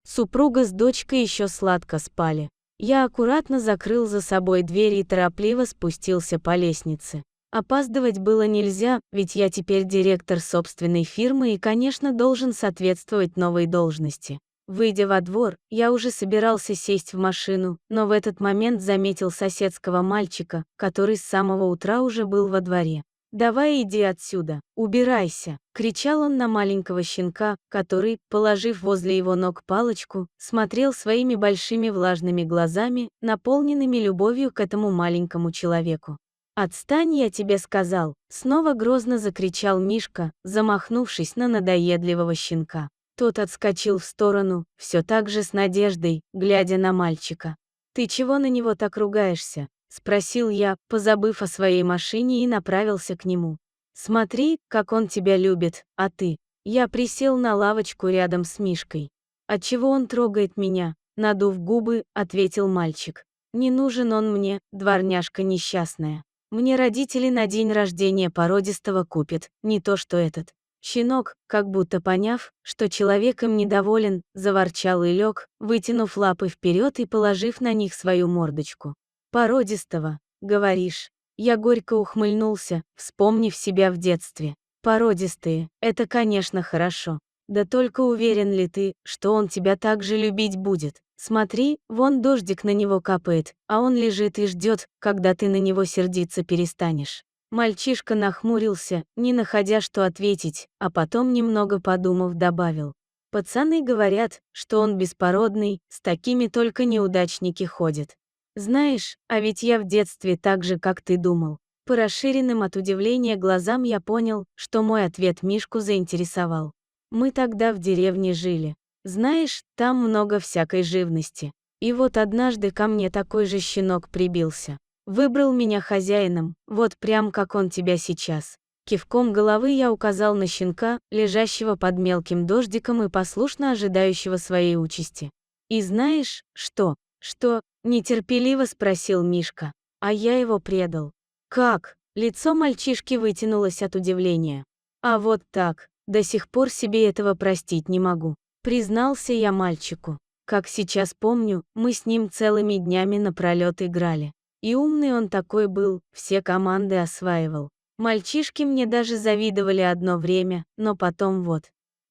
Супруга с дочкой еще сладко спали. Я аккуратно закрыл за собой дверь и торопливо спустился по лестнице. Опаздывать было нельзя, ведь я теперь директор собственной фирмы и, конечно, должен соответствовать новой должности. Выйдя во двор, я уже собирался сесть в машину, но в этот момент заметил соседского мальчика, который с самого утра уже был во дворе. «Давай иди отсюда, убирайся!» — кричал он на маленького щенка, который, положив возле его ног палочку, смотрел своими большими влажными глазами, наполненными любовью к этому маленькому человеку. «Отстань, я тебе сказал!» — снова грозно закричал Мишка, замахнувшись на надоедливого щенка. Тот отскочил в сторону, все так же с надеждой, глядя на мальчика. «Ты чего на него так ругаешься?» — спросил я, позабыв о своей машине, и направился к нему. «Смотри, как он тебя любит, а ты?» Я присел на лавочку рядом с Мишкой. «Отчего он трогает меня?» — надув губы, ответил мальчик. «Не нужен он мне, дворняжка несчастная. Мне родители на день рождения породистого купят, не то что этот». Щенок, как будто поняв, что человек им недоволен, заворчал и лег, вытянув лапы вперед и положив на них свою мордочку. «Породистого, говоришь?» Я горько ухмыльнулся, вспомнив себя в детстве. «Породистые, это, конечно, хорошо. Да только уверен ли ты, что он тебя так же любить будет? Смотри, вон дождик на него капает, а он лежит и ждет, когда ты на него сердиться перестанешь». Мальчишка нахмурился, не находя что ответить, а потом, немного подумав, добавил. «Пацаны говорят, что он беспородный, с такими только неудачники ходят. Знаешь, а ведь я в детстве так же, как ты думал». По расширенным от удивления глазам я понял, что мой ответ Мишку заинтересовал. «Мы тогда в деревне жили. Знаешь, там много всякой живности. И вот однажды ко мне такой же щенок прибился. Выбрал меня хозяином, вот прям как он тебя сейчас». Кивком головы я указал на щенка, лежащего под мелким дождиком и послушно ожидающего своей участи. «И знаешь, что?» «Что?» — нетерпеливо спросил Мишка. «А я его предал». «Как?» — лицо мальчишки вытянулось от удивления. «А вот так, до сих пор себе этого простить не могу», — признался я мальчику. Как сейчас помню, мы с ним целыми днями напролёт играли. И умный он такой был, все команды осваивал. Мальчишки мне даже завидовали одно время, но потом вот.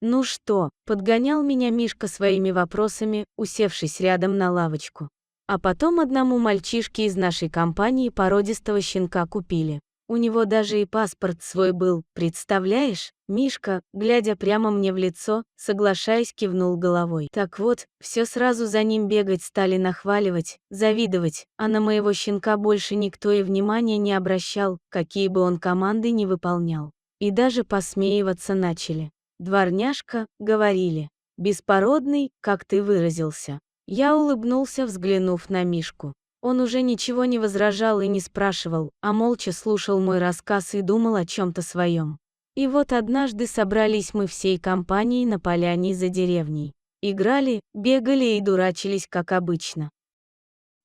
«Ну что?» — подгонял меня Мишка своими вопросами, усевшись рядом на лавочку. А потом одному мальчишке из нашей компании породистого щенка купили. У него даже и паспорт свой был, представляешь? Мишка, глядя прямо мне в лицо, соглашаясь, кивнул головой. Так вот, все сразу за ним бегать стали, нахваливать, завидовать, а на моего щенка больше никто и внимания не обращал, какие бы он команды ни выполнял. И даже посмеиваться начали. «Дворняжка», — говорили. «Беспородный, как ты выразился». Я улыбнулся, взглянув на Мишку. Он уже ничего не возражал и не спрашивал, а молча слушал мой рассказ и думал о чем-то своем. И вот однажды собрались мы всей компанией на поляне за деревней. Играли, бегали и дурачились, как обычно.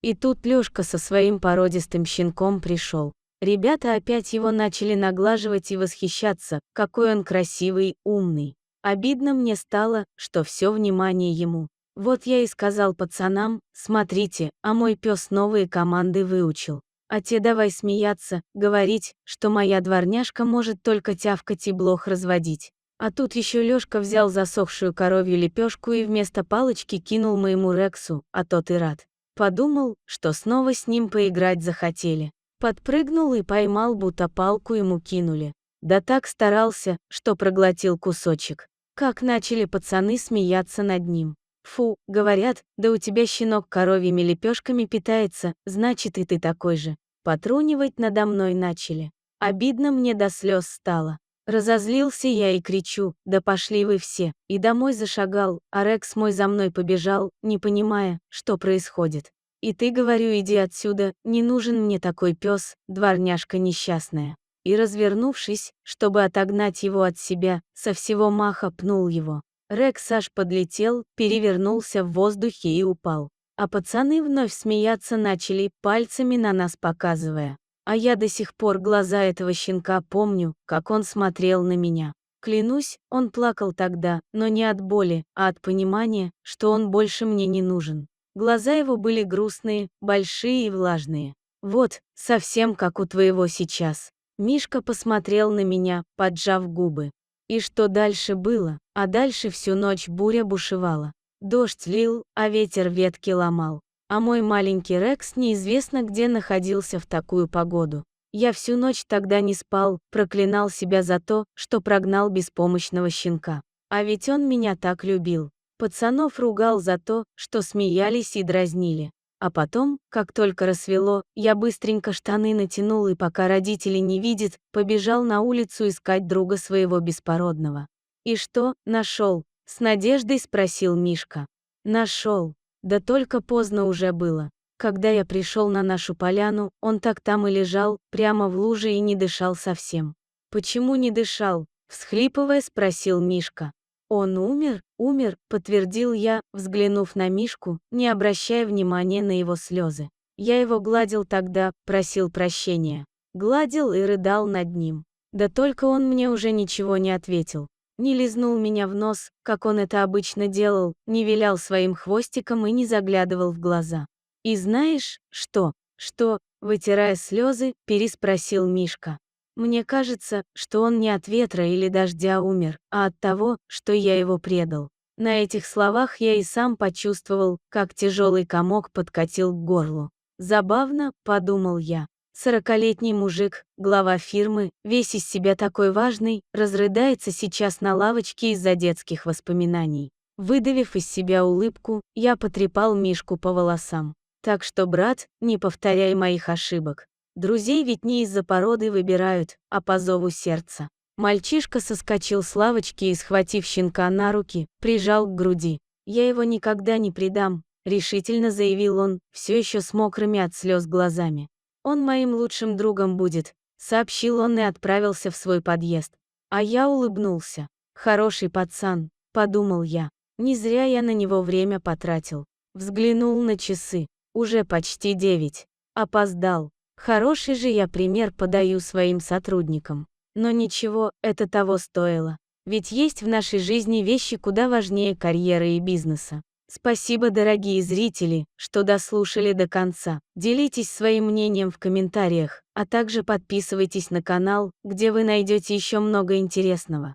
И тут Лёшка со своим породистым щенком пришел. Ребята опять его начали наглаживать и восхищаться, какой он красивый, умный. Обидно мне стало, что все внимание ему. Вот я и сказал пацанам: смотрите, а мой пес новые команды выучил. А те давай смеяться, говорить, что моя дворняжка может только тявкать и блох разводить. А тут еще Лёшка взял засохшую коровью лепешку и вместо палочки кинул моему Рексу, а тот и рад. Подумал, что снова с ним поиграть захотели. Подпрыгнул и поймал, будто палку ему кинули. Да так старался, что проглотил кусочек. Как начали пацаны смеяться над ним. «Фу», — говорят, «да у тебя щенок коровьими лепешками питается, значит и ты такой же». Потрунивать надо мной начали. Обидно мне до слез стало. Разозлился я и кричу: «Да пошли вы все!» И домой зашагал, а Рекс мой за мной побежал, не понимая, что происходит. «И ты, говорю, иди отсюда, не нужен мне такой пес, дворняжка несчастная». И, развернувшись, чтобы отогнать его от себя, со всего маха пнул его. Рекс аж подлетел, перевернулся в воздухе и упал. А пацаны вновь смеяться начали, пальцами на нас показывая. А я до сих пор глаза этого щенка помню, как он смотрел на меня. Клянусь, он плакал тогда, но не от боли, а от понимания, что он больше мне не нужен. Глаза его были грустные, большие и влажные. Вот, совсем как у твоего сейчас. Мишка посмотрел на меня, поджав губы. И что дальше было? А дальше всю ночь буря бушевала. Дождь лил, а ветер ветки ломал. А мой маленький Рекс неизвестно где находился в такую погоду. Я всю ночь тогда не спал, проклинал себя за то, что прогнал беспомощного щенка. А ведь он меня так любил. Пацанов ругал за то, что смеялись и дразнили. А потом, как только рассвело, я быстренько штаны натянул и, пока родители не видят, побежал на улицу искать друга своего беспородного. «И что, нашел?» — с надеждой спросил Мишка. «Нашел. Да только поздно уже было. Когда я пришел на нашу поляну, он так там и лежал, прямо в луже и не дышал совсем». «Почему не дышал?» — всхлипывая спросил Мишка. «Он умер?» «Умер», — подтвердил я, взглянув на Мишку, не обращая внимания на его слезы. Я его гладил тогда, просил прощения. Гладил и рыдал над ним. Да только он мне уже ничего не ответил. Не лизнул меня в нос, как он это обычно делал, не вилял своим хвостиком и не заглядывал в глаза. «И знаешь, что?» «Что?» — вытирая слезы, переспросил Мишка. «Мне кажется, что он не от ветра или дождя умер, а от того, что я его предал». На этих словах я и сам почувствовал, как тяжелый комок подкатил к горлу. «Забавно», — подумал я. 40-летний мужик, глава фирмы, весь из себя такой важный, разрыдается сейчас на лавочке из-за детских воспоминаний. Выдавив из себя улыбку, я потрепал Мишку по волосам. «Так что, брат, не повторяй моих ошибок. Друзей ведь не из-за породы выбирают, а по зову сердца». Мальчишка соскочил с лавочки и, схватив щенка на руки, прижал к груди. «Я его никогда не предам», — решительно заявил он, все еще с мокрыми от слез глазами. «Он моим лучшим другом будет», — сообщил он и отправился в свой подъезд. А я улыбнулся. «Хороший пацан», — подумал я. Не зря я на него время потратил. Взглянул на часы. Уже почти 9. Опоздал. Хороший же я пример подаю своим сотрудникам. Но ничего, это того стоило. Ведь есть в нашей жизни вещи куда важнее карьеры и бизнеса. Спасибо, дорогие зрители, что дослушали до конца. Делитесь своим мнением в комментариях, а также подписывайтесь на канал, где вы найдете еще много интересного.